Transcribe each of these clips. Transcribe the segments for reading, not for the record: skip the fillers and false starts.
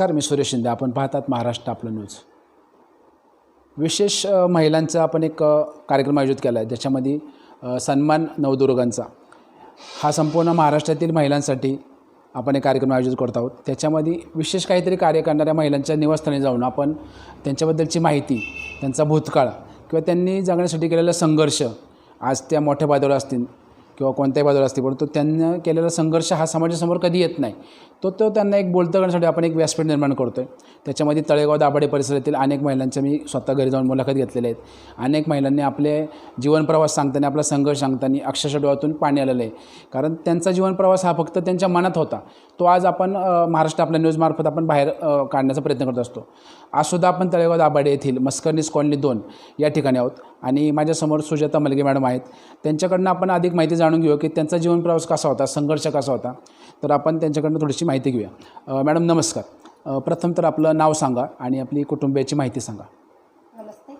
नमस्कार, मी सुरेश शिंदे. आपण पाहतात महाराष्ट्र आपलं न्यूज. विशेष महिलांचा आपण एक कार्यक्रम आयोजित केला आहे, ज्याच्यामध्ये सन्मान नवदुर्गांचा हा संपूर्ण महाराष्ट्रातील महिलांसाठी आपण एक कार्यक्रम आयोजित करत आहोत. त्याच्यामध्ये विशेष काहीतरी कार्य करणाऱ्या महिलांच्या निवासस्थानी जाऊन आपण त्यांच्याबद्दलची माहिती, त्यांचा भूतकाळ किंवा त्यांनी जगण्यासाठी केलेला संघर्ष, आज त्या मोठ्या पातळीवर असतील किंवा कोणत्याही बाजूला असतील, परंतु त्यांना केलेला संघर्ष हा समाजासमोर कधी येत नाही. तो त्यांना एक बोलतं करण्यासाठी आपण एक व्यासपीठ निर्माण करतो आहे. त्याच्यामध्ये तळेगाव दाभाडे परिसरातील अनेक महिलांच्या मी स्वतः घरी जाऊन मुलाखत घेतलेल्या आहेत. अनेक महिलांनी आपले जीवनप्रवास सांगताना, आपला संघर्ष सांगताना अक्षरशः डोळ्यातून पाणी आलेलं आहे. कारण त्यांचा जीवनप्रवास हा फक्त त्यांच्या मनात होता, तो आज आपण महाराष्ट्र आपल्या न्यूजमार्फत आपण बाहेर काढण्याचा प्रयत्न करत असतो. आजसुद्धा आपण तळेगाव दाभाडे येथील मस्करनीस कॉलनी 2 या ठिकाणी आहोत आणि माझ्यासमोर सुजाता मलगे मॅडम आहेत. त्यांच्याकडनं आपण अधिक माहिती जाणून घेऊ की त्यांचा जीवनप्रवास कसा होता, संघर्ष कसा होता. तर आपण त्यांच्याकडनं थोडीशी माहिती घेऊया. मॅडम नमस्कार. प्रथम तर आपलं नाव सांगा आणि आपली कुटुंबियाची माहिती सांगा. नमस्ते.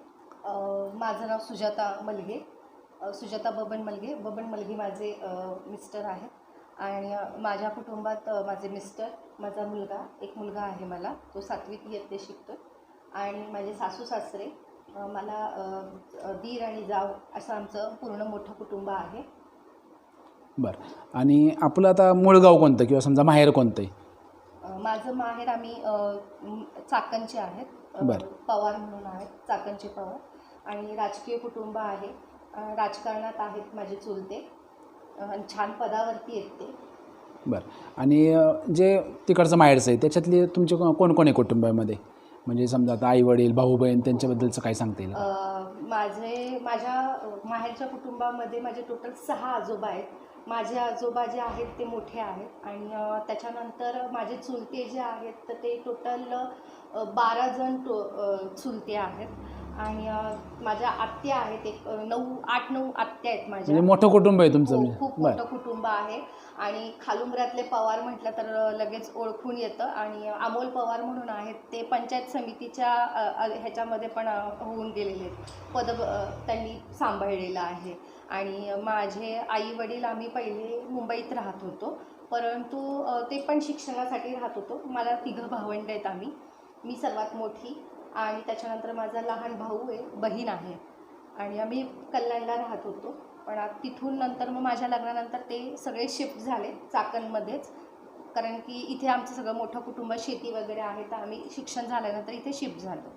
माझं नाव सुजाता मलगे, सुजाता बबन मलगे. बबन मलगे माझे मिस्टर आहेत आणि माझ्या कुटुंबात माझे मिस्टर, माझा मुलगा, एक मुलगा आहे मला, तो 7वीत इयत्तेत शिकतो आणि माझे सासू सासरे, मला दीर आणि जाव असं आमचं पूर्ण मोठं कुटुंब आहे. बरं. आणि आपलं आता मूळ गाव कोणतं किंवा समजा माहेर कोणतं आहे? माझं माहेर आम्ही चाकणचे आहेत. बरं. पवार म्हणून आहेत, चाकणचे पवार. आणि राजकीय कुटुंब आहे, राजकारणात आहेत माझे चुलते आणि छान पदावरती आहेत ते. बरं. आणि जे तिकडचं माहेरचं आहे त्याच्यातले तुमचे कोण कोण आहे कुटुंबामध्ये? म्हणजे समजा आता आई वडील, भाऊ बहीण, त्यांच्याबद्दलचं काय सांगता येईल? माझ्या माहेरच्या कुटुंबामध्ये माझे टोटल 6 आजोबा आहेत. माझे आजोबा जे आहेत ते मोठे आहेत आणि त्याच्यानंतर माझे चुलते जे आहेत तर ते टोटल 12 जण चुलते आहेत आणि माझ्या आत्या आहेत, एक 8-9 आत्या आहेत माझ्या. म्हणजे मोठं कुटुंब आहे तुमचं? खूप मोठं कुटुंब आहे. आणि खालुंबऱ्यातले पवार म्हटलं तर लगेच ओळखून येतं. आणि अमोल पवार म्हणून आहेत, ते पंचायत समितीच्या ह्याच्यामध्ये पण होऊन गेलेले आहेत, पद त्यांनी सांभाळलेलं आहे. आणि माझे आई वडील, आम्ही पहिले मुंबईत राहत होतो, परंतु ते पण शिक्षणासाठी राहत होतो. मला 3 भावंड आहेत आम्ही, मी सर्वात मोठी आणि त्याच्यानंतर माझा लहान भाऊ आहे, बहीण आहे आणि आम्ही कल्याणला राहत होतो. पण तिथून नंतर मग माझ्या लग्नानंतर ते सगळे शिफ्ट झाले चाकणमध्येच, कारण की इथे आमचं सगळं मोठं कुटुंब, शेती वगैरे आहे, तर आम्ही शिक्षण झाल्यानंतर इथे शिफ्ट झालो.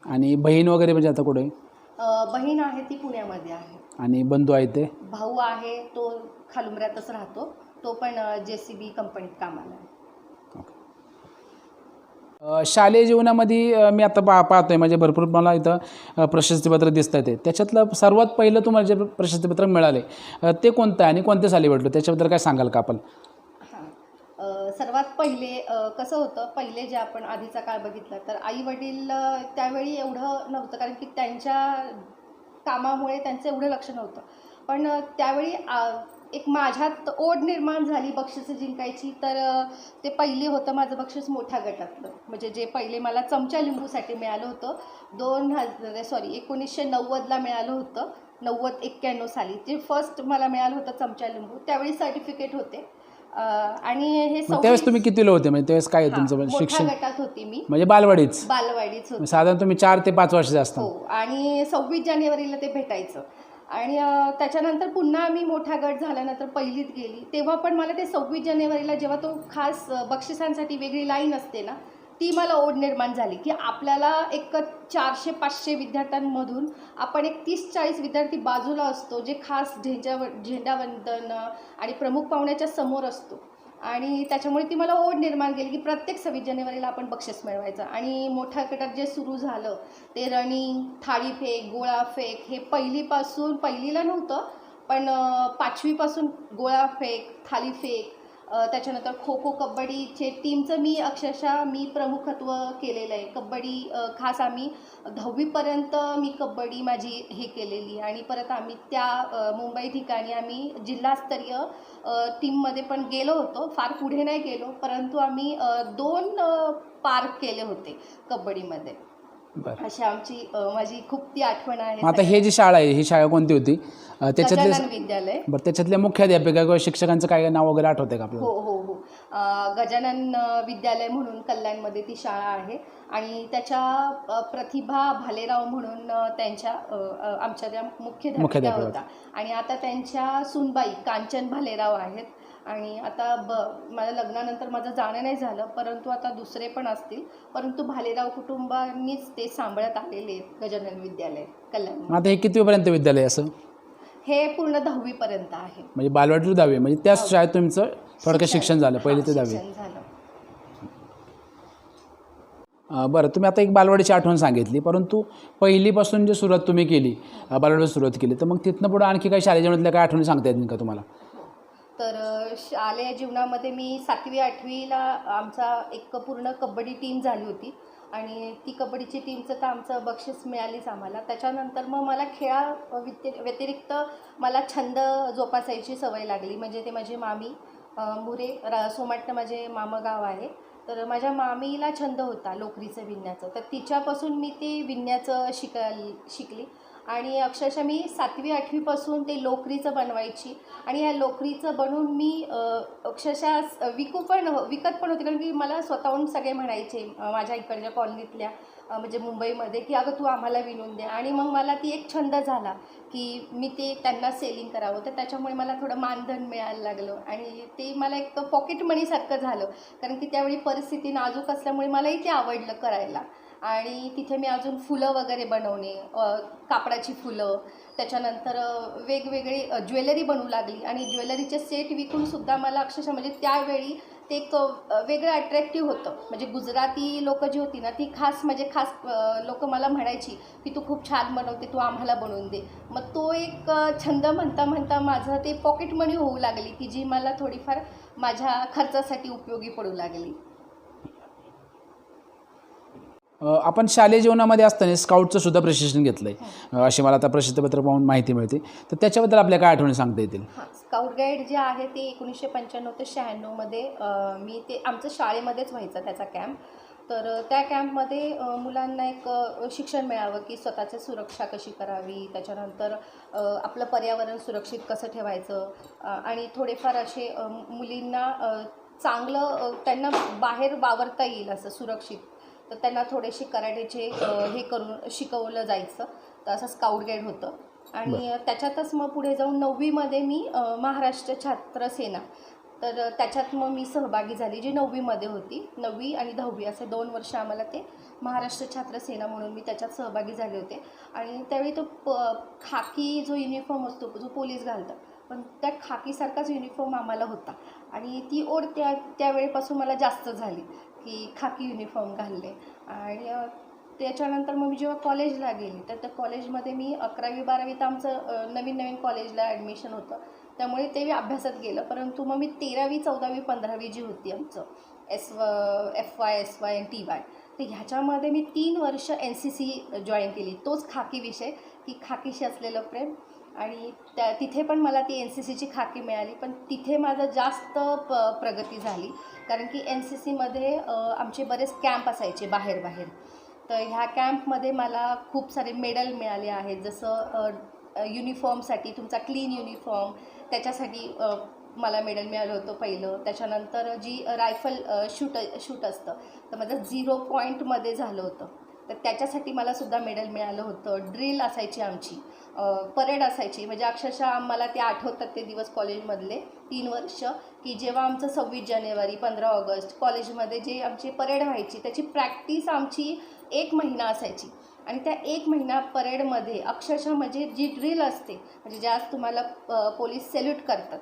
आणि बहीण वगैरे म्हणजे आता कुठे? बहीण आहे ती पुण्यामध्ये आहे. आणि बंधू आहे ते? भाऊ आहे, तो खालुंबऱ्यातच राहतो, तो पण JCB कंपनीत कामाला आहे. शालेय जीवनामध्ये मी आता पाहतोय म्हणजे भरपूर मला इथं प्रशस्तीपत्र दिसत आहे. त्याच्यातलं सर्वात पहिलं तुम्हाला जे प्रशस्तीपत्र मिळाले ते कोणतं आहे आणि कोणत्या साली भेटलं, त्याच्याबद्दल काय सांगाल का आपण? सर्वात पहिले कसं होतं, पहिले जे आपण आधीचा काळ बघितला तर आई वडील त्यावेळी एवढं नव्हतं, कारण की त्यांच्या कामामुळे त्यांचं एवढं लक्ष नव्हतं. पण त्यावेळी एक माझ्यात ओढ निर्माण झाली बक्षिसं जिंकायची. तर ते पहिली होतं माझं बक्षीस मोठ्या गटातलं, म्हणजे जे पहिले मला चमचा लिंबूसाठी मिळालं होतं 1990ला मिळालं होतं, 90-91 साली जे फर्स्ट मला मिळालं होतं चमचा लिंबू. त्यावेळी सर्टिफिकेट होते. आणि हे त्यावेळेस तुम्ही कितीला होते? म्हणजे त्यावेळेस काय तुमचं शिक्षण? गटात होती मी, म्हणजे बालवाडीच होती. साधारण तुम्ही 4 ते 5 वर्षाचे असता. हो. आणि 26 जानेवारीला ते भेटायचं. आणि त्याच्यानंतर पुन्हा मी मोठा गट झाल्यानंतर पहिलीत गेली, तेव्हा पण मला ते 26 जानेवारीला जेव्हा तो खास बक्षिसांसाठी वेगळी लाईन असते ना, ती मला ओढ निर्माण झाली की आपल्याला एक 400-500 विद्यार्थ्यांमधून आपण एक 30-40 विद्यार्थी बाजूला असतो, जे खास झेंडावंदन आणि प्रमुख पाहुण्याच्या समोर असतो. आणि त्याच्यामुळे ती मला ओढ निर्माण केली की प्रत्येक 26 जानेवारीला आपण बक्षीस मिळवायचं. आणि मोठ्या गटात जे सुरू झालं ते रनिंग, थाळीफेक, गोळाफेक, हे पहिलीला नव्हतं, पण 5वीपासून गोळाफेक, थाळीफेक, त्याच्यानंतर खो खो, कबड्डीचे टीमचं मी प्रमुखत्व केलेलं आहे. कबड्डी खास आम्ही 10वीपर्यंत मी कबड्डी माझी हे केलेली. आणि परत आम्ही त्या मुंबई ठिकाणी आम्ही जिल्हास्तरीय टीममध्ये पण गेलो होतो, फार पुढे नाही गेलो, परंतु आम्ही 2 पार केले होते कबड्डीमध्ये. बरं. अशी आमची माझी खूप ती आठवण आहे. मग आता हे जी शाळा आहे ही शाळा कोणती होती त्याच्यातले गजानन विद्यालय. बरं त्याच्यातल्या मुख्याध्यापिका किंवा शिक्षकांचं काय नाव वगैरे आठवते का आपल्याला? हो हो हो. गजानन विद्यालय म्हणून कल्याणमध्ये ती शाळा आहे आणि त्याच्या प्रतिभा भालेराव म्हणून त्यांच्या आमच्या त्या मुख्याध्यापिका होत्या आणि आता त्यांच्या सुनबाई कांचन भालेराव आहेत. आणि आता माझ्या लग्नानंतर माझं जाणं नाही झालं, परंतु आता दुसरे पण असतील, परंतु भालेराव कुटुंबांनीच ते सांभाळत आलेले आहेत गजानन विद्यालय कल्याण. आता हे कितवीपर्यंत विद्यालय असं? हे पूर्ण 10वी पर्यंत आहे. म्हणजे बालवाडी टू 10वी म्हणजे त्याच शाळेत तुमचं थोडक्यात शिक्षण झालं, पहिली ते 10वी. झालं. बरं, तुम्ही आता एक बालवाडीची आठवण सांगितली, परंतु पहिलीपासून जी सुरुवात तुम्ही केली, बालवाडीला सुरुवात केली, तर मग तिथनं पुढं आणखी काही शालेय जीवनातल्या काय आठवणी सांगता येतील का तुम्हाला? तर शालेय जीवनामध्ये मी 7वी 8वीला आमचा एक पूर्ण कबड्डी टीम झाली होती आणि ती कबड्डीची टीमचं तर आमचं बक्षीस मिळालीच आम्हाला. त्याच्यानंतर मग मला व्यतिरिक्त मला छंद जोपासायची सवय लागली. म्हणजे ते माझे मामी मुरे सोमाटणं माझे मामागाव आहे, तर माझ्या मामीला छंद होता लोकरीचं विणण्याचं, तर तिच्यापासून मी ते विणण्याचं शिकली आणि अक्षरशः मी 7वी 8वीपासून ते लोकरीचं बनवायची आणि ह्या लोकरीचं बनवून मी अक्षरशः विकत पण होते, कारण की मला स्वतःहून सगळे म्हणायचे माझ्या इकडच्या कॉलनीतल्या म्हणजे मुंबईमध्ये की अगं तू आम्हाला विणून दे. आणि मग मला ती एक छंद झाला की मी ते त्यांना सेलिंग करावं, तर त्याच्यामुळे मला थोडं मानधन मिळायला लागलं आणि ते मला एक पॉकेट मनीसारखं झालं, कारण की त्यावेळी परिस्थिती नाजूक असल्यामुळे मलाही ते आवडलं करायला. आणि तिथे मी अजून फुलं वगैरे बनवणे, कापडाची फुलं, त्याच्यानंतर वेगवेगळी ज्वेलरी बनवू लागली आणि ज्वेलरीचे सेट विकूनसुद्धा मला अक्षरशः म्हणजे त्यावेळी ते एक वेगळं अट्रॅक्टिव्ह होतं. म्हणजे गुजराती लोकं जी होती ना ती खास लोकं मला म्हणायची की तू खूप छान बनवते, तू आम्हाला बनवून दे. मग तो एक छंद म्हणता म्हणता माझं ते पॉकेट मनी होऊ लागली की जी मला थोडीफार माझ्या खर्चासाठी उपयोगी पडू लागली. आपण शालेय जीवनामध्ये असताना स्काउटचं सुद्धा प्रशिक्षण घेतलं आहे अशी मला आता प्रसिद्धपत्र पाहून माहिती मिळते, तर त्याच्याबद्दल आपल्या काय आठवणी सांगता येतील? हां, स्काउट गाईड जे आहे ते 1995 ते 96मध्ये मी ते आमचं शाळेमध्येच व्हायचं त्याचा कॅम्प. तर त्या कॅम्पमध्ये मुलांना एक शिक्षण मिळावं की स्वतःची सुरक्षा कशी करावी, त्याच्यानंतर आपलं पर्यावरण सुरक्षित कसं ठेवायचं आणि थोडेफार असे मुलींना चांगलं त्यांना बाहेर वावरता येईल असं सुरक्षित, तर त्यांना थोडेसे कराटेचे हे करून शिकवलं जायचं. तर असं स्काउट गाईड होतं आणि त्याच्यातच मग पुढे जाऊन 9वीमध्ये मी महाराष्ट्र छात्र सेना, तर त्याच्यात मग मी सहभागी झाली जी 9वीमध्ये होती. 9वी आणि 10वी असे 2 वर्ष आम्हाला ते महाराष्ट्र छात्र सेना म्हणून मी त्याच्यात सहभागी झाले होते. आणि त्यावेळी तो खाकी जो युनिफॉर्म असतो जो पोलीस घालतात, पण त्या खाकीसारखाच युनिफॉर्म आम्हाला होता आणि ती ओढ त्यावेळेपासून मला जास्त झाली की खाकी युनिफॉर्म घालले. आणि त्याच्यानंतर मग मी जेव्हा कॉलेजला गेली तर त्या कॉलेजमध्ये मी 11वी 12वी तर आमचं नवीन ॲडमिशन ॲडमिशन होतं, त्यामुळे ते अभ्यासात गेलं. परंतु मग मी 13वी 14वी 15वी जी होती आमचं FY SY आणि TY, तर ह्याच्यामध्ये मी 3 वर्ष NCC जॉईन केली. तोच खाकी विषय की खाकीशी असलेलं प्रेम. आणि तिथे पण मला ती NCCची खाकी मिळाली, पण तिथे माझं जास्त प्रगती झाली, कारण की NCCमध्ये आमचे बरेच कॅम्प असायचे बाहेर. तर ह्या कॅम्पमध्ये मला खूप सारे मेडल मिळाले आहेत. जसं युनिफॉर्मसाठी तुमचा क्लीन युनिफॉर्म त्याच्यासाठी मला मेडल मिळालं होतं पहिलं. त्याच्यानंतर जी रायफल शूट असतं तर माझं 0 पॉईंटमध्ये झालं होतं, तर त्याच्यासाठी मला सुद्धा मेडल मिळालं होतं. ड्रिल असायची आमची, परेड असायची, म्हणजे अक्षरशः मला ते आठवतात ते दिवस कॉलेजमधले 3 वर्ष की जेव्हा आमचं 26 जानेवारी 15 ऑगस्ट कॉलेजमध्ये जे आमची परेड व्हायची त्याची प्रॅक्टिस आमची 1 महिना असायची. आणि त्या 1 महिना परेडमध्ये अक्षरशः म्हणजे जी ड्रिल असते म्हणजे ज्यास तुम्हाला पोलीस सॅल्यूट करतात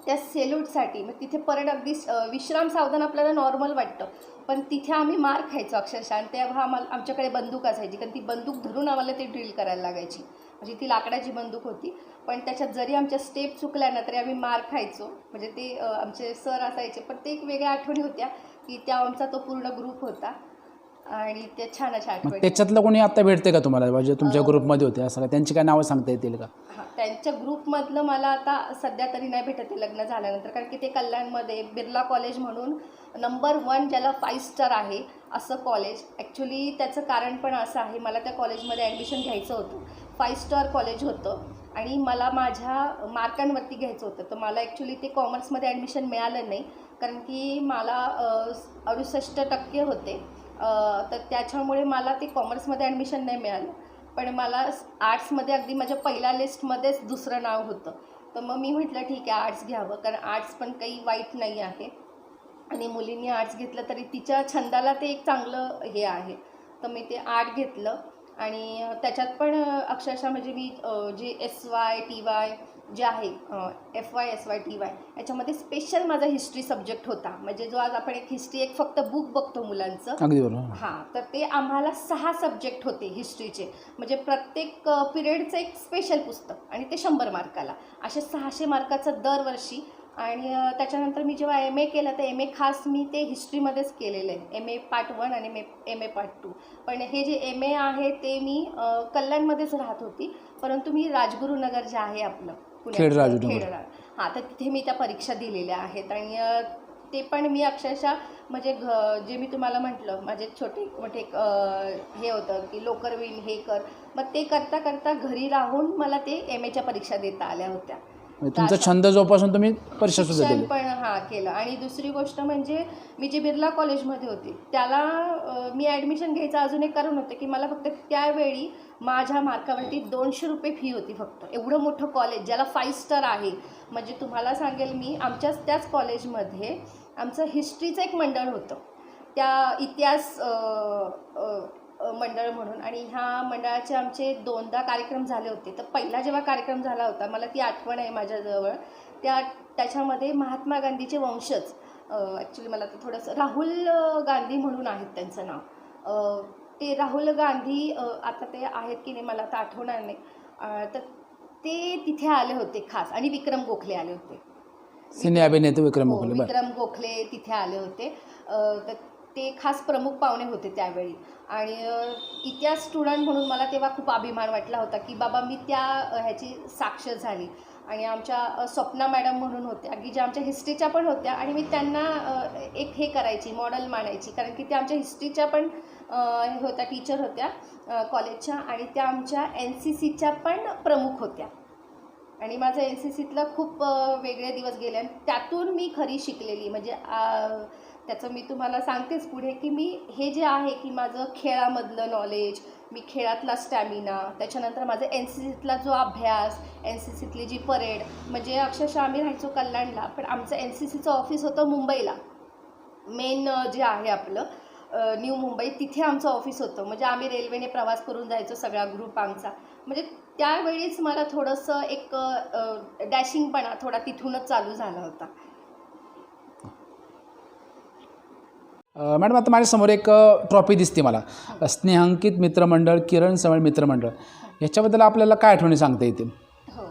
त्या सॅल्यूटसाठी मग तिथे परेड अगदी विश्राम सावधान आपल्याला नॉर्मल वाटतं, पण तिथे आम्ही मार खायचो अक्षरशः. आणि तेव्हा आमच्याकडे बंदूक असायची, कारण ती बंदूक धरून आम्हाला ते ड्रिल करायला लागायची. म्हणजे ती लाकडाची बंदूक होती, पण त्याच्यात जरी आमच्या स्टेप चुकल्या ना तरी आम्ही मार खायचो. म्हणजे ते आमचे सर असायचे, पण ते एक वेगळ्या आठवणी होत्या की त्या आमचा तो पूर्ण ग्रुप होता आणि ते छान अशा आठवणी. त्याच्यातलं कोणी आता भेटते का तुम्हाला, म्हणजे तुमच्या ग्रुपमध्ये होते असं, त्यांची काय नावं सांगता येतील का? हां, त्यांच्या ग्रुपमधलं मला आता सध्या तरी नाही भेटत आहे लग्न झाल्यानंतर, कारण की ते कल्याणमध्ये बिर्ला कॉलेज म्हणून नंबर 1 ज्याला 5 स्टार आहे असं कॉलेज. ॲक्च्युली त्याचं कारण पण असं आहे, मला त्या कॉलेजमध्ये ॲडमिशन घ्यायचं होतं. 5 स्टार कॉलेज होतं आणि मला माझ्या मार्कांवरती घ्यायचं होतं. तर मला ॲक्च्युली ते कॉमर्समध्ये ॲडमिशन मिळालं नाही, कारण की मला 68% होते. तर त्याच्यामुळे मला ते कॉमर्समध्ये ॲडमिशन नाही मिळालं. पण मला आर्ट्समध्ये अगदी माझ्या पहिल्या लिस्टमध्येच दुसरं नाव होतं. तर मग मी म्हटलं ठीक आहे आर्ट्स घ्यावं, कारण आर्ट्स पण काही वाईट नाही आहे आणि मुलींनी आर्ट्स घेतलं तरी तिच्या छंदाला ते एक चांगलं हे आहे. तर मी ते आर्ट घेतलं आणि त्याच्यात पण अक्षरशः म्हणजे मी जे SY TY जे आहे FY SY TY याच्यामध्ये स्पेशल माझा हिस्ट्री सब्जेक्ट होता. म्हणजे जो आज आपण एक हिस्ट्री एक फक्त बुक बघतो मुलांचं, अगदी बरोबर. हां, तर ते आम्हाला 6 सब्जेक्ट होते हिस्ट्रीचे. म्हणजे प्रत्येक पिरियडचं एक स्पेशल पुस्तक आणि ते 100 मार्काला. असे 600 मार्काचं दरवर्षी. आणि त्याच्यानंतर मी जेव्हा MA केलं तर MA खास मी ते हिस्ट्रीमध्येच केलेलं आहे. MA पार्ट 1 आणि MA पार्ट 2. पण हे जे MA आहे ते मी कल्याणमध्येच राहत होती, परंतु मी राजगुरुनगर जे आहे आपलं खेड राजगुरुनगर. हां, तर तिथे मी त्या परीक्षा दिलेल्या आहेत. आणि ते पण मी अक्षरशः म्हणजे जे मी तुम्हाला म्हटलं माझे छोटे मोठे हे होतं की लोकर विण हे कर, मग ते करता करता घरी राहून मला ते MAच्या परीक्षा देता आल्या होत्या. तुमचा छंद जोपासून तुम्ही परीक्षा सुद्धा शिक्षण दिली. पण केलं. आणि दुसरी गोष्ट म्हणजे मी जे बिर्ला कॉलेजमध्ये होती त्याला मी ॲडमिशन घ्यायचं अजून एक कारण होतं की मला फक्त त्यावेळी माझ्या मार्कावरती 200 रुपये फी होती फक्त. एवढं मोठं कॉलेज ज्याला 5 स्टार आहे. म्हणजे तुम्हाला सांगेल मी त्याच कॉलेजमध्ये आमचं हिस्ट्रीचं एक मंडळ होतं, त्या इतिहास मंडळ म्हणून. आणि ह्या मंडळाचे आमचे 2दा कार्यक्रम झाले होते. तर पहिला जेव्हा कार्यक्रम झाला होता मला ती आठवण आहे माझ्याजवळ, त्याच्यामध्ये महात्मा गांधीचे वंशज, ॲक्च्युली मला ते थोडंसं राहुल गांधी म्हणून आहेत त्यांचं नाव, ते राहुल गांधी आता ते आहेत की नाही मला आता आठवणार नाही. तर ते तिथे आले होते खास. आणि विक्रम गोखले आले होते, सिने अभिनेते विक्रम हो, गोखले. विक्रम गोखले तिथे आले होते. तर ते खास प्रमुख पाहुणे होते त्यावेळी. आणि इतिहास स्टुडंट म्हणून मला तेव्हा खूप अभिमान वाटला होता की बाबा मी त्या ह्याची साक्ष झाली. आणि आमच्या स्वप्ना मॅडम म्हणून होत्या की ज्या आमच्या हिस्ट्रीच्या पण होत्या. आणि मी त्यांना एक हे करायची, मॉडेल मानायची, कारण की त्या आमच्या हिस्ट्रीच्या पण हे होत्या, टीचर होत्या कॉलेजच्या. आणि त्या आमच्या NCCच्या पण प्रमुख होत्या. आणि माझं NCCतलं खूप वेगळे दिवस गेले आणि त्यातून मी खरी शिकलेली. म्हणजे त्याचं मी तुम्हाला सांगतेच पुढे की मी हे जे आहे की माझं खेळामधलं नॉलेज, मी खेळातला स्टॅमिना, त्याच्यानंतर माझं NCCतला जो अभ्यास, NCCतली जी परेड. म्हणजे अक्षरशः आम्ही राहायचो कल्याणला, पण आमचं NCCचं ऑफिस होतं मुंबईला. मेन जे आहे आपलं न्यू मुंबई, तिथे आमचं ऑफिस होतं. म्हणजे आम्ही रेल्वेने प्रवास करून जायचो सगळा ग्रुप आमचा. म्हणजे त्यावेळीच मला थोडंसं एक डॅशिंगपणा थोडा तिथूनच चालू झाला होता. मॅडम आता माझ्यासमोर एक ट्रॉफी दिसते मला, स्नेहांकित मित्रमंडळ किरण समळ मित्रमंडळ. ह्याच्याबद्दल आपल्याला काय आठवणी सांगता येतील? हो,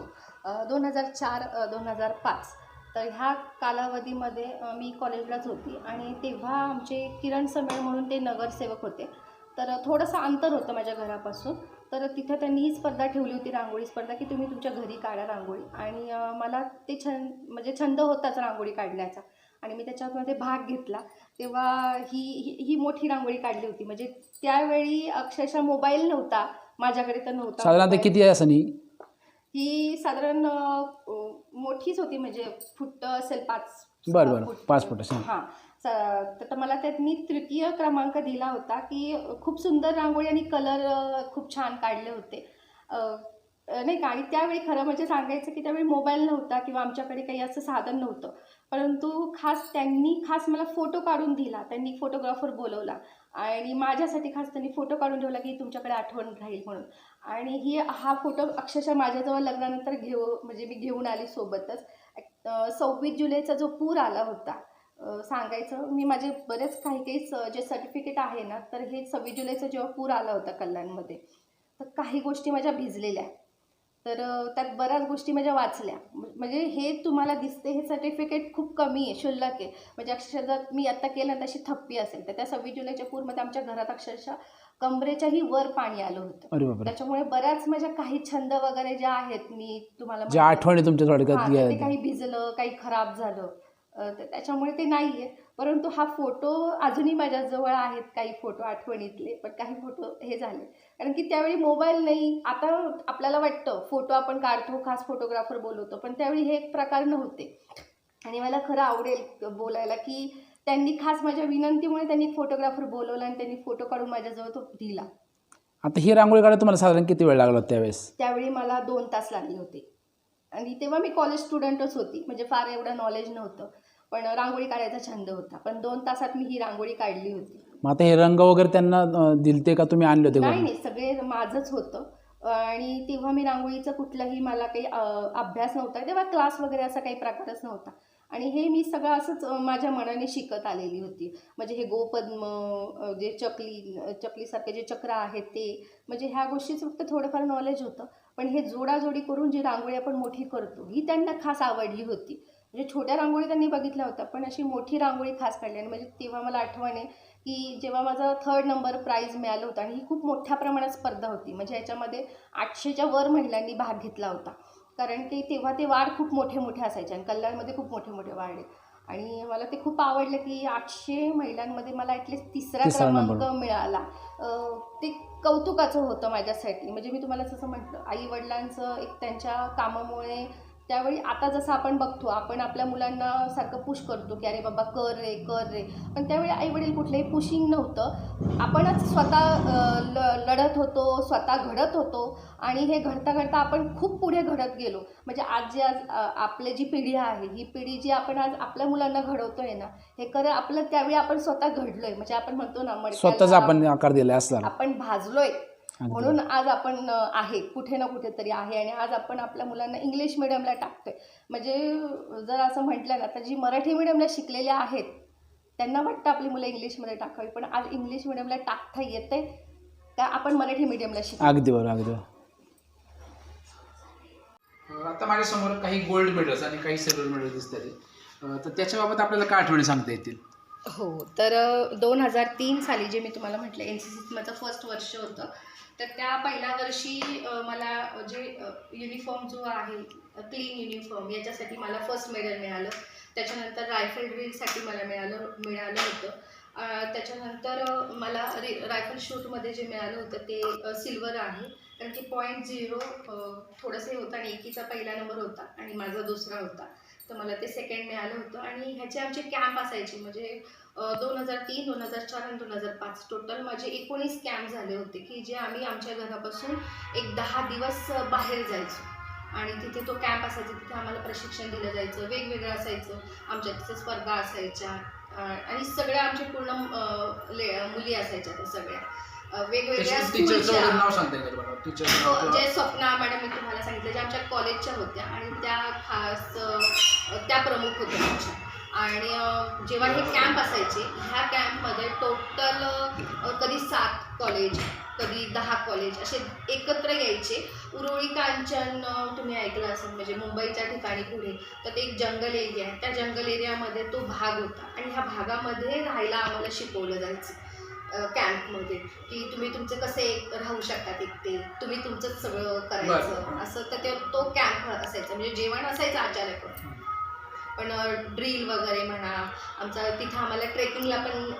2004-2005 तर ह्या कालावधीमध्ये मी कॉलेजलाच होती. आणि तेव्हा आमचे किरण समेळ म्हणून ते नगरसेवक होते. तर थोडंसं अंतर होतं माझ्या घरापासून. तर तिथं त्यांनी ही स्पर्धा ठेवली होती, रांगोळी स्पर्धा, की तुम्ही तुमच्या घरी काढा रांगोळी. आणि मला ते छंद होताच रांगोळी काढण्याचा. आणि मी त्याच्यामध्ये भाग घेतला. तेव्हा ही मोठी रांगोळी काढली होती. म्हणजे त्यावेळी अक्षरशः मोबाईल नव्हता माझ्याकडे, तर नव्हता. साधारणतः किती आहे असं? ही साधारण मोठीच होती, म्हणजे फूट असेल 5. बरं 5 फूट. हां. तर मला त्यांनी 3य क्रमांक दिला होता की खूप सुंदर रांगोळी आणि कलर खूप छान काढले होते, नाही का. आणि त्यावेळी खरं म्हणजे सांगायचं की त्यावेळी मोबाईल नव्हता किंवा आमच्याकडे काही असं साधन नव्हतं. परंतु त्यांनी खास मला फोटो काढून दिला. त्यांनी फोटोग्राफर बोलवला आणि माझ्यासाठी खास त्यांनी फोटो काढून ठेवला की तुमच्याकडे आठवण राहील म्हणून. आणि हा फोटो अक्षरशः माझ्याजवळ लग्नानंतर म्हणजे मी घेऊन आली सोबतच. 26 जुलैचा जो पूर आला होता, सांगायचं मी माझे बरेच काही जे सर्टिफिकेट आहे ना, तर हे 26 जुलैचा जेव्हा पूर आला होता कल्याणमध्ये, तर काही गोष्टी माझ्या भिजलेल्या. तर त्यात बऱ्याच गोष्टी माझ्या वाचल्या. म्हणजे हे तुम्हाला दिसते हे सर्टिफिकेट खूप कमी आहे, क्षुल्लक आहे. म्हणजे अक्षरशः जर मी आत्ता केलं तशी थप्पी असेल, तर त्या 26 जुलैच्या पूरमध्ये आमच्या घरात अक्षरशः कमरेच्याही वर पाणी आलं होतं. त्याच्यामुळे बऱ्याच माझ्या काही छंद वगैरे ज्या आहेत, मी तुम्हाला ज्या आठवणी तुमच्या थोडक्यात ते काही भिजलं, काही खराब झालं. तर त्याच्यामुळे ते नाही आहे. परंतु हा फोटो अजूनही माझ्याजवळ आहेत, काही फोटो आठवणीतले, पण काही फोटो हे झाले. कारण की त्यावेळी मोबाईल नाही. आता आपल्याला वाटतं फोटो आपण काढतो, खास फोटोग्राफर बोलवतो, पण त्यावेळी हे एक प्रकार नव्हते. आणि मला खरं आवडेल बोलायला की त्यांनी खास माझ्या विनंतीमुळे त्यांनी फोटोग्राफर बोलवला आणि त्यांनी फोटो काढून माझ्याजवळ तो दिला. आता ही रांगोळी काढायला तुम्हाला साधारण किती वेळ लागला होता त्यावेळेस? त्यावेळी मला 2 तास लागले होते आणि तेव्हा मी कॉलेज स्टुडंटच होती, म्हणजे फार एवढं नॉलेज नव्हतं, पण रांगोळी काढायचा छंद होता. पण 2 तासात मी ही रांगोळी काढली होती. मग आता हे रंग वगैरे त्यांना दिलते का तुम्ही आणले होते नाही घरून? नाही, सगळे माझंच होतं. आणि तेव्हा मी रांगोळीचं कुठलाही मला काही अभ्यास नव्हता, तेव्हा क्लास वगैरे असा काही प्रकारच नव्हता. आणि हे मी सगळं असंच माझ्या मनाने शिकत आलेली होती. म्हणजे हे गोपद्म, जे चकलीसारखे जे चक्र आहेत ते, म्हणजे ह्या गोष्टीचं फक्त थोडंफार नॉलेज होतं. पण हे जोडाजोडी करून जी रांगोळी आपण मोठी करतो ही त्यांना खास आवडली होती. म्हणजे छोट्या रांगोळी त्यांनी बघितल्या होत्या, पण अशी मोठी रांगोळी खास काढली. आणि म्हणजे तेव्हा मला आठवण आहे की जेव्हा माझा 3rd नंबर प्राईज मिळालं होतं, आणि ही खूप मोठ्या प्रमाणात स्पर्धा होती. म्हणजे याच्यामध्ये 800च्या वर महिलांनी भाग घेतला होता. कारण की तेव्हा ते वाढ खूप मोठे मोठे असायचे आणि कल्याणमध्ये खूप मोठे मोठे वाढ आहे. आणि मला ते खूप आवडलं की 800 महिलांमध्ये मला ॲटलिस्ट तिसरा तिसरा क्रमांक नंबर. मिळाला. ते कौतुकाचं होतं माझ्यासाठी. म्हणजे मी तुम्हाला जसं म्हटलं, आईवडिलांचं एक त्यांच्या कामामुळे त्यावेळी, आता जसं आपण बघतो, आपण आपल्या मुलांना सारखं पुश करतो की अरे बाबा कर रे कर रे, पण त्यावेळी आईवडील कुठलंही पुशिंग नव्हतं. आपणच स्वतः लढत होतो, स्वतः घडत होतो. आणि हे घडता घडता आपण खूप पुढे घडत गेलो. म्हणजे आज आपली जी पिढी आहे, ही पिढी जी आपण आज आपल्या मुलांना घडवतोय ना, हे खरं आपलं त्यावेळी आपण स्वतः घडलोय. म्हणजे आपण म्हणतो ना, स्वतःच मडक्याला आपण आकार दिला असला. आपण भाजलोय, म्हणून आज आपण आहे, कुठे ना कुठेतरी आहे. आणि आज आपण आपल्या मुलांना इंग्लिश मिडियमला टाकतोय. म्हणजे जर असं म्हटलं ना, तर जी मराठी मिडियमला शिकलेल्या आहेत त्यांना वाटतं आपली मुलं इंग्लिशमध्ये टाकावी, पण आज इंग्लिश मिडियमला टाकता येते का आपण मराठी मिडियमला शिकतो. अगदी बरोबर, अगदी बरोबर. आता माझ्यासमोर काही गोल्ड मेडल्स आणि काही सिल्वर मेडल्स दिसतात, तर त्याच्याबाबत आपल्याला काय आठवणी सांगता येतील? हो, तर 2003 साली जे मी तुम्हाला म्हटलं, NCCत माझं फर्स्ट वर्ष होतं. तर त्या पहिल्या वर्षी मला जे युनिफॉर्म जो आहे, क्लीन युनिफॉर्म, याच्यासाठी मला फर्स्ट मेडल मिळालं. त्याच्यानंतर रायफल ड्रिलसाठी मला मिळालं होतं. त्याच्यानंतर मला रायफल शूटमध्ये जे मिळालं होतं ते सिल्वर आहे. कारण की .0 थोडंसं हे होतं आणि एकीचा पहिला नंबर होता आणि माझा दुसरा होता. तर मला ते सेकंड मिळालं होतं. आणि ह्याचे आमचे कॅम्प असायचे. म्हणजे 2003, 2004 आणि 2005 टोटल माझे 19 कॅम्प झाले होते की जे आम्ही आमच्या घरापासून एक 10 दिवस बाहेर जायचो. आणि तिथे तो कॅम्प असायचा, तिथे आम्हाला प्रशिक्षण दिलं जायचं, वेगवेगळं असायचं. आमच्या तिथे स्पर्धा असायच्या आणि सगळ्या आमच्या पूर्ण मुली असायच्या, त्या सगळ्या वेगवेगळ्या स्कूलच्या. नाव सांगता येईल मला? टीचर जे स्वप्ना मॅडम मी तुम्हाला सांगितलं, ज्या आमच्या कॉलेजच्या होत्या आणि त्या खास त्या प्रमुख होत्या आमच्या. आणि जेव्हा हे कॅम्प असायचे, ह्या कॅम्पमध्ये टोटल कधी 7 कॉलेज, कधी 10 कॉलेज असे एकत्र यायचे. उरोळी कांचन तुम्ही ऐकलं असेल, म्हणजे मुंबईच्या ठिकाणी पुढे, तर ते एक जंगल एरिया आहे. त्या जंगल एरियामध्ये तो भाग होता आणि ह्या भागामध्ये राहायला आम्हाला शिकवलं जायचं कॅम्पमध्ये, की तुम्ही तुमचं कसे राहू शकतात एकटे, तुम्ही तुमचंच सगळं करायचं असं. तर तो कॅम्प असायचा. म्हणजे जेवण असायचं अचानक, पण ड्रिल वगैरे म्हणा, आमचा तिथं आम्हाला ट्रेकिंगला पण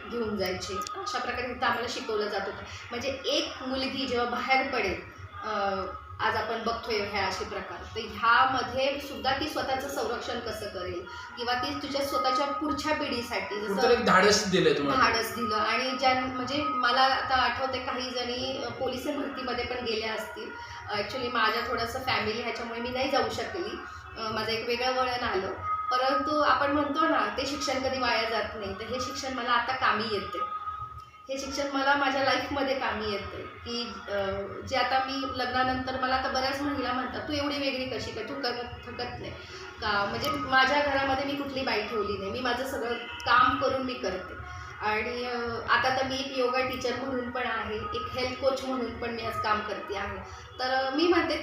घेऊन जायचे. अशा प्रकारे तिथं आम्हाला शिकवलं जात होतं. म्हणजे एक मुलगी जेव्हा बाहेर पडेल, आज आपण बघतोय ह्या असे प्रकार, तर ह्यामध्ये सुद्धा ती स्वतःचं संरक्षण कसं करेल किंवा ती तुझ्या स्वतःच्या पुढच्या पिढीसाठी जसं धाडस दिलं तुम्हाला. धाडस दिलं. आणि म्हणजे मला आता आठवते, काही जणी पोलीस भरतीमध्ये पण गेल्या असतील. ॲक्च्युली माझ्या थोडंसं फॅमिली ह्याच्यामुळे मी नाही जाऊ शकली, माझं एक वेगळं वळण आलं. परंतु आपण म्हणतो ना, ते शिक्षण कधी वाया जात नाही. तर हे शिक्षण मला आता कामी येते. हे शिक्षण मला माझ्या लाईफमध्ये कामी येते की जे आता मी लग्नानंतर, मला आता बऱ्याच महिला म्हणतात, तू एवढी वेगळी कशी काय, तू थकत नाही का? म्हणजे माझ्या घरामध्ये मी कुठली बाई ठेवली नाही. मी माझं सगळं काम करून मी करते. आणि आता तर मी एक योगा टीचर म्हणून पण आहे, एक हेल्थ कोच म्हणून पण मी आज काम करते आहे. तर मी म्हणते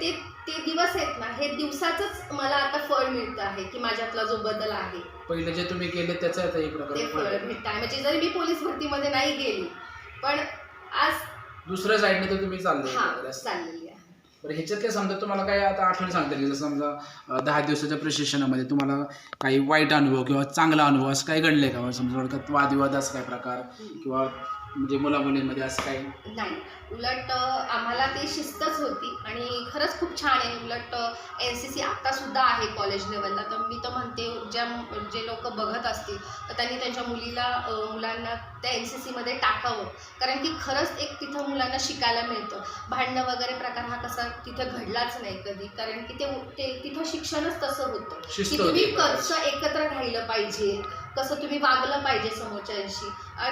ते दिवस आहेत ना, हे दिवसाचंच मला आता फळ मिळतं आहे की माझ्यातला जो बदल आहे, पहिले जे तुम्ही केले त्याचा आता एक ते प्रकारे फळ भेटत आहे. म्हणजे जरी मी पोलीस भरतीमध्ये नाही गेली, पण आज दुसऱ्या साईडने तर तुम्ही चालले. चाललेली आहे. बरं ह्याच्यातले समजा तुम्हाला काय आता आठवण सांगता येईल, जसं समजा 10 दिवसाच्या प्रशिक्षणामध्ये तुम्हाला काही वाईट अनुभव किंवा चांगला अनुभव असं काही घडलं आहे का? समजा थोडक्यात वादविवाद असं काय प्रकार किंवा म्हणजे मुलामुलींमध्ये असं काही? नाही, उलट आम्हाला ती शिस्तच होती आणि खरंच खूप छान आहे. उलट NCC आत्तासुद्धा आहे कॉलेज लेवलला. तर मी तर म्हणते जे लोक बघत असतील तर त्यांनी त्यांच्या मुलांना त्या NCCमध्ये टाकावं, कारण की खरंच एक तिथं मुलांना शिकायला मिळतं. भांडणं वगैरे प्रकार हा कसा तिथं घडलाच नाही कधी, कारण की ते तिथं शिक्षणच तसं होतं की तुम्ही कसं एकत्र राहिलं पाहिजे, कसं तुम्ही वागलं पाहिजे समोरच्यांशी.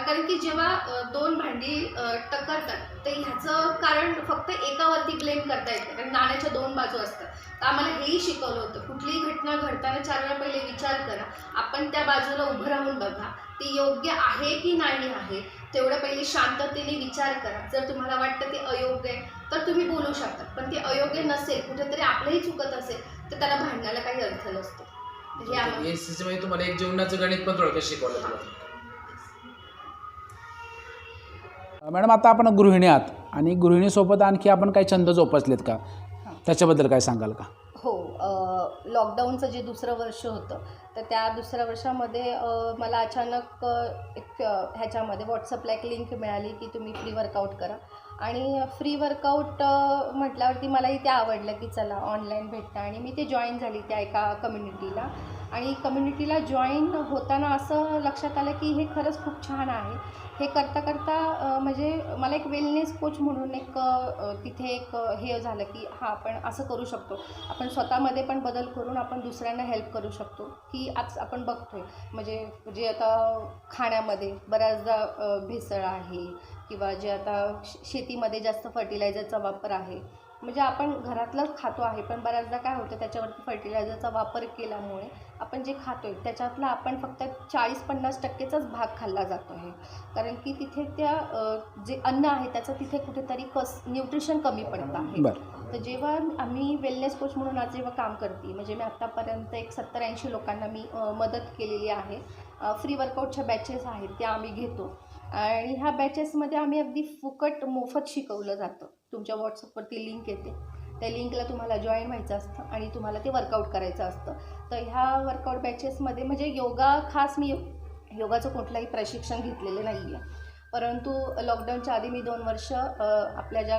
कारण की जेव्हा दोन भांडी टक्करतात तर ह्याचं कारण फक्त एकावरती ब्लेम करता येतं, कारण नाण्याच्या दोन बाजू असतात. तर आम्हाला हेही शिकवलं होतं, कुठलीही घटना घडताना 4 वेळा पहिले विचार करा, आपण त्या बाजूला उभं राहून बघा ती योग्य आहे की नाही आहे, तेवढं पहिले शांततेने विचार करा. जर तुम्हाला वाटतं ते अयोग्य आहे तर तुम्ही बोलू शकता, पण ते अयोग्य नसेल, कुठेतरी आपलंही चुकत असेल तर त्याला भांडण्याला काही अर्थ नसतो. हे आम्हाला NCC मध्ये तुम्हाला एक जीवनाचं गणित पण थोडक्यात शिकवलं तुम्हाला. मॅडम आता आपण गृहिणी आहात आणि गृहिणीसोबत आणखी आपण काही छंद जोपासलेत का, त्याच्याबद्दल काय सांगाल का? हो, लॉकडाऊनचं जे दुसरं वर्ष होतं तर त्या दुसऱ्या वर्षामध्ये मला अचानक एक ह्याच्यामध्ये व्हॉट्सअपला एक लिंक मिळाली की तुम्ही फ्री वर्कआउट करा. आणि फ्री वर्कआउट म्हटल्यावरती मलाही ते आवडलं की चला ऑनलाईन भेटतं, आणि मी ते जॉईन झाली त्या एका कम्युनिटीला. आणि कम्युनिटीला जॉईन होताना असं लक्षात आलं की हे खरंच खूप छान आहे. हे करता करता म्हणजे मला एक वेलनेस कोच म्हणून एक तिथे एक हे झालं की हां, आपण असं करू शकतो, आपण स्वतःमध्ये पण बदल करून आपण दुसऱ्यांना हेल्प करू शकतो. की आज आपण बघतो आहे म्हणजे जे आता खाण्यामध्ये बऱ्याचदा भेसळ आहे किंवा जे आता शेतीमध्ये जास्त फर्टिलायझरचा वापर आहे, म्हणजे आपण घरातलंच खातो आहे पण बऱ्याचदा काय होतं त्याच्यावरती फर्टिलायझरचा वापर केल्यामुळे आपण जे खातो आहे त्याच्यातला आपण फक्त 40-50%चाच भाग खाल्ला जातो आहे, कारण की तिथे त्या जे अन्न आहे त्याचं तिथे कुठेतरी न्यूट्रिशन कमी पडतं आहे. तर जेव्हा आम्ही वेलनेस कोच म्हणून आज जेव्हा काम करते, म्हणजे मी आत्तापर्यंत एक 70-80 लोकांना मी मदत केलेली आहे. फ्री वर्कआउटच्या बॅचेस आहेत त्या आम्ही घेतो आणि ह्या बॅचेसमध्ये आम्ही अगदी फुकट मोफत शिकवलं जातं. तुमच्या व्हॉट्सअपवरती लिंक येते, त्या लिंकला तुम्हाला जॉईन व्हायचं असतं आणि तुम्हाला ते वर्कआउट करायचं असतं. तर ह्या वर्कआउट बॅचेसमध्ये म्हणजे योगा खास मी योगाचं कुठलंही प्रशिक्षण घेतलेलं नाही आहे, परंतु लॉकडाऊनच्या आधी मी 2 वर्ष आपल्या ज्या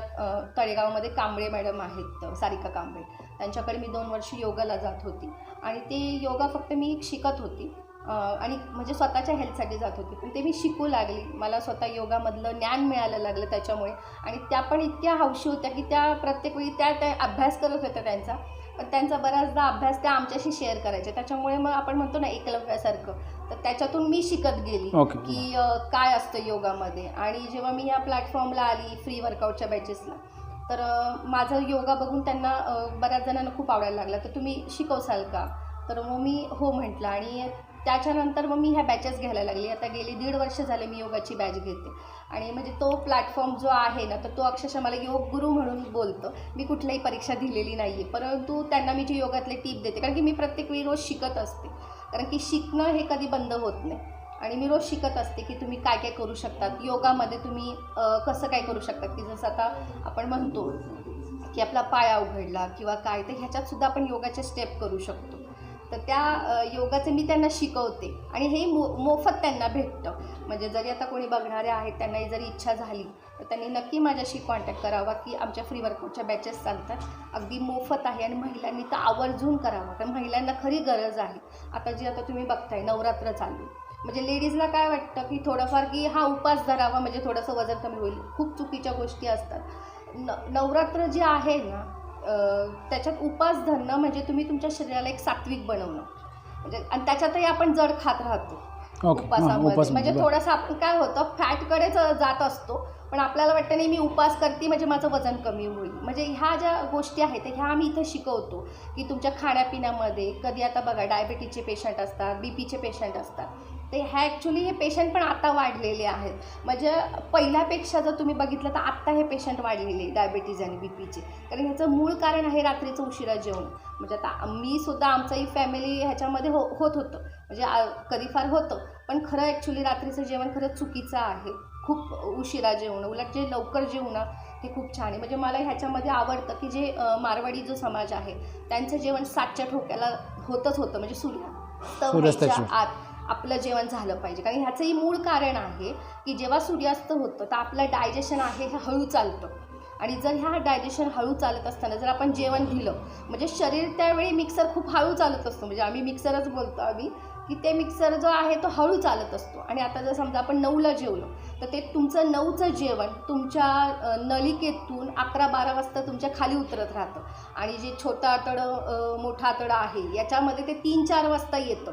तळेगावमध्ये कांबळे मॅडम आहेत, सारिका कांबळे, त्यांच्याकडे मी 2 वर्ष योगाला जात होती. आणि ते योगा फक्त मी शिकत होती आणि म्हणजे स्वतःच्या हेल्थसाठी जात होती, पण ते मी शिकू लागली. मला स्वतः योगामधलं ज्ञान मिळायला लागलं त्याच्यामुळे. आणि त्या पण इतक्या हौशी होत्या की त्या प्रत्येक वेळी त्या अभ्यास करत होत्या त्यांचा, पण त्यांचा बराचदा अभ्यास त्या आमच्याशी शेअर करायच्या. त्याच्यामुळे मग आपण म्हणतो ना एकलव्यासारखं, तर त्याच्यातून मी शिकत गेली की काय असतं योगामध्ये. आणि जेव्हा मी ह्या प्लॅटफॉर्मला आली फ्री वर्कआउटच्या बॅचेसला, तर माझं योगा बघून त्यांना बऱ्याच जणांना खूप आवडायला लागलं. तर तुम्ही शिकवसाल का? तर मग मी हो म्हटलं. आणि त्याच्यानंतर मग मी ह्या बॅचेस घ्यायला लागली. आता गेली 1.5 वर्ष झाले मी योगाची बॅच घेते. आणि म्हणजे तो प्लॅटफॉर्म जो आहे ना, तर तो अक्षरशः मला योग गुरु म्हणून बोलतो. मी कुठल्याही परीक्षा दिलेली नाही आहे, परंतु त्यांना मी जे योगातले टिप देते, कारण की मी प्रत्येक वेळी रोज शिकत असते, कारण की शिकणं हे कधी बंद होत नाही. आणि मी रोज शिकत असते की तुम्ही काय काय करू शकतात योगामध्ये, तुम्ही कसं काय करू शकतात. की जसं आता आपण म्हणतो की आपला पाय अवघडला किंवा काय, तर ह्याच्यातसुद्धा आपण योगाचे स्टेप करू शकतो. तर त्या योगाचे मी त्यांना शिकवते आणि हे मोफत त्यांना भेटतं. म्हणजे जरी आता कोणी बघणारे आहेत त्यांनाही जरी इच्छा झाली तर त्यांनी नक्की माझ्याशी कॉन्टॅक्ट करावा, की आमच्या फ्री वर्कआउटच्या बॅचेस चालतात, अगदी मोफत आहे. आणि महिलांनी तर आवर्जून करावं, कारण महिलांना खरी गरज आहे. आता तुम्ही बघताय नवरात्र चालू, म्हणजे लेडीजला काय वाटतं की थोडंफार की हा उपास धरावा म्हणजे थोडंसं वजन कमी होईल, खूप चुकीच्या गोष्टी असतात. नवरात्र जे आहे ना त्याच्यात उपास धरणं म्हणजे तुम्ही तुमच्या शरीराला एक सात्विक बनवणं, म्हणजे आणि त्याच्यातही आपण जड खात राहतो उपासामध्ये. म्हणजे थोडंसं आपण काय होतं फॅटकडेच जात असतो, पण आपल्याला वाटतं नाही मी उपास करते म्हणजे माझं वजन कमी होईल. म्हणजे ह्या ज्या गोष्टी आहेत ह्या आम्ही इथं शिकवतो की तुमच्या खाण्यापिण्यामध्ये कधी आता बघा डायबिटीजचे पेशंट असतात, BPचे पेशंट असतात, ते ह्या ॲक्च्युली हे पेशंट पण आता वाढलेले आहेत. म्हणजे पहिल्यापेक्षा जर तुम्ही बघितलं तर आत्ता हे पेशंट वाढलेले डायबिटीज आणि BPचे, कारण ह्याचं मूळ कारण आहे रात्रीचं उशिरा जेवण. म्हणजे आता मी सुद्धा आमचंही फॅमिली ह्याच्यामध्ये होत होतं, म्हणजे कधी फार होतं, पण खरं ॲक्च्युली रात्रीचं जेवण खरंच चुकीचं आहे. खूप उशिरा जेवण, उलट जे लवकर जेवू ना हे खूप छान आहे. म्हणजे मला ह्याच्यामध्ये आवडतं की जे मारवाडी जो समाज आहे त्यांचं जेवण 7च्या ठोक्याला होतंच होतं, म्हणजे सूर्यास्त सूर्यास्ताच्या व्हायच्या आत आपलं जेवण झालं पाहिजे. कारण ह्याचंही मूळ कारण आहे की जेव्हा सूर्यास्त होतं तर आपलं डायजेशन आहे हे हळू चालतं, आणि जर ह्या डायजेशन हळू चालत असताना जर आपण जेवण दिलं, म्हणजे शरीर त्यावेळी मिक्सर खूप हळू चालत असतो, म्हणजे आम्ही मिक्सरच बोलतो आम्ही, की ते मिक्सर जो आहे तो हळू चालत असतो. आणि आता जर समजा आपण 9ला जेवलो तर ते तुमचं 9चं जेवण तुमच्या नलिकेतून 11-12 वाजता तुमच्या खाली उतरत राहतं, आणि जे छोटं आतडं मोठं आतडं आहे याच्यामध्ये ते 3-4 वाजता येतं.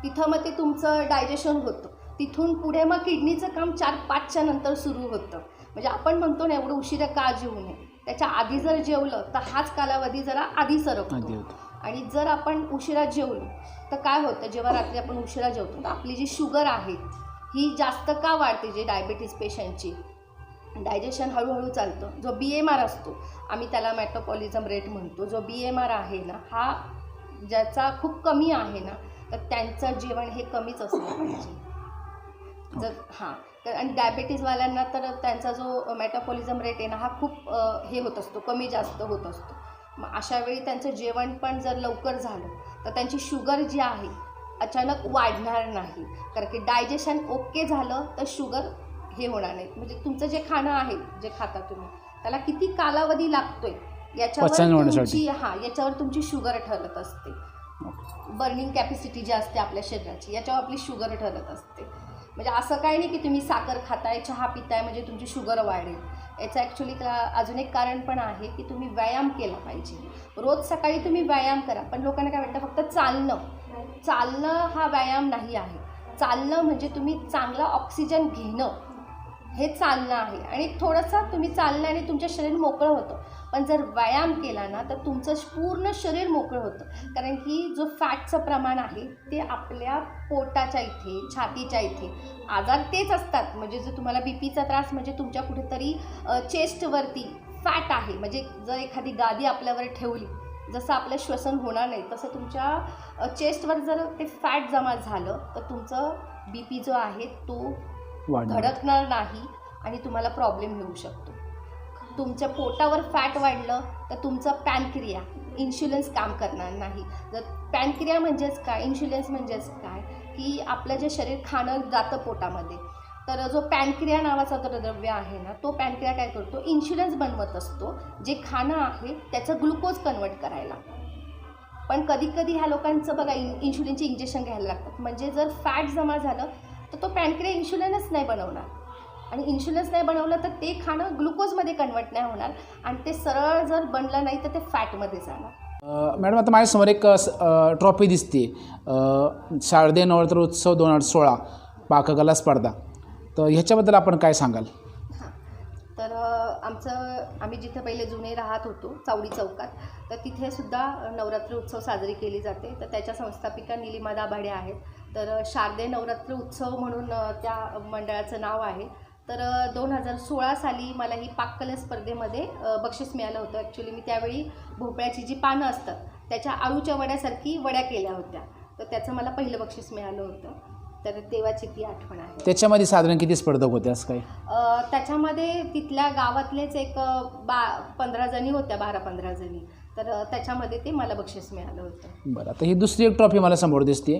तिथं मग ते तुमचं डायजेशन होतं. तिथून पुढे मग किडनीचं काम 4-5च्या नंतर सुरू होतं. म्हणजे आपण म्हणतो ना एवढं उशिरा का जेवू नये, त्याच्या आधी जर जेवलं तर हाच कालावधी जरा आधी सरकतो. आणि जर आपण उशिरा जेवलो तर काय होतं, जेव्हा रात्री आपण उशिरा जेवतो तर आपली जी शुगर आहे ही जास्त का वाढते, जे डायबिटीज पेशंटची. डायजेशन हळूहळू चालतं. जो BMR असतो, आम्ही त्याला मेटाबॉलिझम रेट म्हणतो, जो BMR आहे ना हा ज्याचा खूप कमी आहे ना, तर त्यांचं जेवण हे कमीच असलं पाहिजे. जर आणि डायबिटीजवाल्यांना तर त्यांचा जो मेटाबॉलिझम रेट आहे ना हा खूप हे होत असतो, कमी जास्त होत असतो. मग अशा वेळी त्यांचं जेवण पण जर लवकर झालं तर त्यांची शुगर जी आहे अचानक वाढणार नाही, कारण की डायजेशन ओके झालं तर शुगर हे होणार नाही. म्हणजे तुमचं जे खाणं आहे, जे खाता तुम्ही, त्याला किती कालावधी लागतोय याच्यावर तुमची शुगर ठरत असते. बर्निंग कॅपॅसिटी जी असते आपल्या शरीराची याच्यावर आपली शुगर ठरत असते. म्हणजे असं काही नाही की तुम्ही साखर खाताय, चहा पिताय म्हणजे तुमची शुगर वाढेल. याचं ॲक्च्युली अजून एक कारण पण आहे की तुम्ही व्यायाम केला पाहिजे. रोज सकाळी तुम्ही व्यायाम करा, पण लोकांना काय वाटतं फक्त चालणं हा व्यायाम नाही आहे. चालणं म्हणजे तुम्ही चांगला ऑक्सिजन घेणं हे चालणं आहे, आणि थोडंसं तुम्ही चालणं आणि तुमचं शरीर मोकळं होतं. पण जर व्यायाम केला ना तर तुमचं पूर्ण शरीर मोकळं होतं, कारण की जो फॅटचं प्रमाण आहे ते आपल्या पोटाच्या इथे, छातीच्या इथे आजार तेच असतात. म्हणजे जर तुम्हाला BPचा त्रास म्हणजे तुमच्या कुठेतरी चेस्टवरती फॅट आहे, म्हणजे जर एखादी गादी आपल्यावर ठेवली, जसं आपलं श्वसन होणार नाही तसं तुमच्या चेस्टवर जर ते फॅट जमा झालं तर तुमचं BP जो आहे तो धडकणार नाही आणि तुम्हाला प्रॉब्लेम येऊ शकतो. तुमच्या पोटावर फॅट वाढलं तर तुमचं पॅनक्रिया, इन्शुलन्स काम करणार नाही. जर पॅनक्रिया म्हणजेच काय, इन्शुलन्स म्हणजेच काय, की आपलं जे शरीर खाणं जातं पोटामध्ये, तर जो पॅनक्रिया नावाचा जो द्रव्य आहे ना तो पॅनक्रिया काय करतो, इन्शुलन्स बनवत असतो जे खाणं आहे त्याचं ग्लुकोज कन्वर्ट करायला. पण कधी कधी ह्या लोकांचं बघा इन्शुलिनचे इंजेक्शन घ्यायला लागतात. म्हणजे जर फॅट जमा झालं तर तो पॅनक्रिया इन्शुलिनच नाही बनवणार, आणि इन्शुलन्स नाही बनवलं तर ते खाणं ग्लुकोजमध्ये कन्वर्ट नाही होणार, आणि ते सरळ जर बनलं नाही तर ते फॅटमध्ये जाणार. मॅडम आता माझ्यासमोर एक ट्रॉफी दिसते, शारदीय नवरात्र उत्सव 2016 पाककला स्पर्धा, तर ह्याच्याबद्दल आपण काय सांगाल? तर आम्ही जिथे पहिले जुने राहत होतो चावडी चौकात, तर तिथे सुद्धा नवरात्र उत्सव साजरी केली जाते. तर त्याच्या संस्थापिका निलिमा दाभाडे आहेत. तर शारदीय नवरात्र उत्सव म्हणून त्या मंडळाचं नाव आहे. तर 2016 साली मला ही पाककला स्पर्धेमध्ये बक्षीस मिळालं होतं. ॲक्च्युली मी त्यावेळी भोपळ्याची जी पानं असतात त्याच्या आळूच्या वड्यासारखी वड्या केल्या होत्या, तर त्याचं मला पहिलं बक्षीस मिळालं होतं. तर तेव्हाची ती आठवण आहे. त्याच्यामध्ये साधारण किती स्पर्धक होते असं काय? त्याच्यामध्ये तिथल्या गावातलेच एक 15 जणी होत्या, 12-15 जणी. तर त्याच्यामध्ये ते मला बक्षीस मिळालं होतं. बरं, आता ही दुसरी एक ट्रॉफी मला समोर दिसते,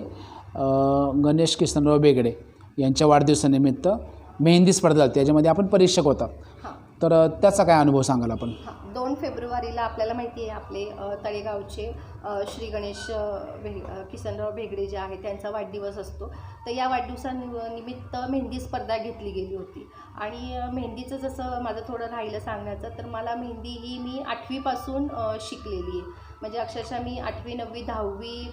गणेश किसनराव बेगडे यांच्या वाढदिवसानिमित्त मेहंदी स्पर्धा झाली, त्याच्यामध्ये आपण परीक्षक होता. तर त्याचा काय अनुभव सांगाल आपण? 2 फेब्रुवारीला आपल्याला माहिती आहे आपले तळेगावचे श्री गणेश किसनराव भेगडे जे आहे त्यांचा वाढदिवस असतो. तर या वाढदिवसानिमित्त मेहंदी स्पर्धा घेतली गेली होती. आणि मेहंदीचं जसं माझं थोडं राहिलं सांगण्याचं, तर मला मेहंदी ही मी 8वीपासून शिकलेली आहे. म्हणजे अक्षरशः मी 8वी 9वी 10वी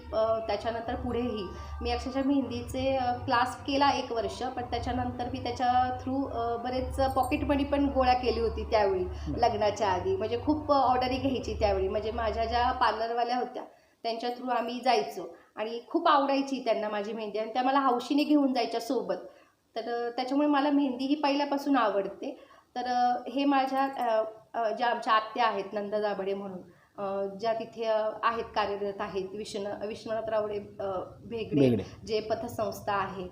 त्याच्यानंतर पुढेही मी अक्षरशः मेहंदीचे क्लास केला 1 वर्ष, पण त्याच्यानंतर मी त्याच्या थ्रू बरेच पॉकेट मनी पण गोळा केली होती त्यावेळी लग्नाच्या आधी. म्हणजे खूप ऑर्डरी घ्यायची त्यावेळी. म्हणजे माझ्या ज्या पार्लरवाल्या होत्या त्यांच्या थ्रू आम्ही जायचो, आणि खूप आवडायची त्यांना माझी मेहंदी, आणि त्या मला हौशीने घेऊन जायच्या सोबत. तर त्याच्यामुळे मला मेहंदी ही पहिल्यापासून आवडते. तर हे माझ्या ज्या आमच्या आत्या आहेत नंदा दाभाडे म्हणून, ज्या तिथे आहेत, कार्यरत आहेत, विश्वनाथराव भेगडे जे पतसंस्था आहे,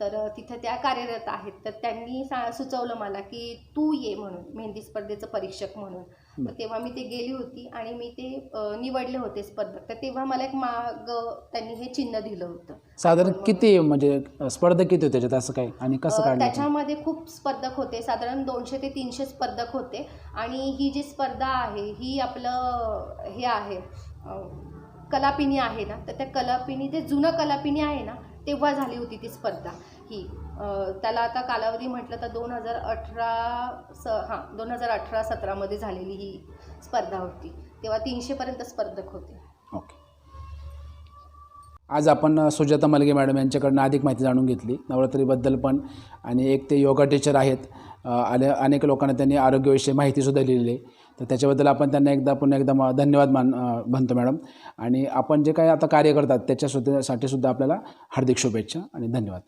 तर तिथं त्या कार्यरत आहेत. तर त्यांनी सुचवलं मला की तू ये म्हणून मेहंदी स्पर्धेचं परीक्षक म्हणून. तर तेव्हा मी ते गेली होती आणि मी ते निवडले होते स्पर्धक. तर तेव्हा मला एक त्यांनी हे चिन्ह दिलं होतं. साधारण किती म्हणजे स्पर्धक किती होते त्याच्यात असं काय आणि कसं काढलं? त्याच्यामध्ये खूप स्पर्धक होते, साधारण 200 ते 300 स्पर्धक होते. आणि ही जी स्पर्धा आहे ही आपलं हे आहे कलापिनी आहे ना, तर त्या कलापिनी ते जुनं कलापिनी आहे ना तेव्हा झाली होती ती स्पर्धा ही. त्याला आता कालावधी म्हटलं तर 2018-17मध्ये झालेली ही स्पर्धा होती. तेव्हा 300पर्यंत स्पर्धक होते. ओके. आज आपण सुजाता मलगे मॅडम यांच्याकडनं अधिक माहिती जाणून घेतली नवरात्रीबद्दल पण, आणि एक ते योगा टीचर आहेत. अनेक लोकांना त्यांनी आरोग्याविषयी माहितीसुद्धा लिहिली आहे. तर त्याच्याबद्दल आपण त्यांना पुन्हा एकदा धन्यवाद म्हणतो मॅडम. आणि आपण जे काही आता कार्य करतात त्याच्यासाठी सुद्धा आपल्याला हार्दिक शुभेच्छा आणि धन्यवाद.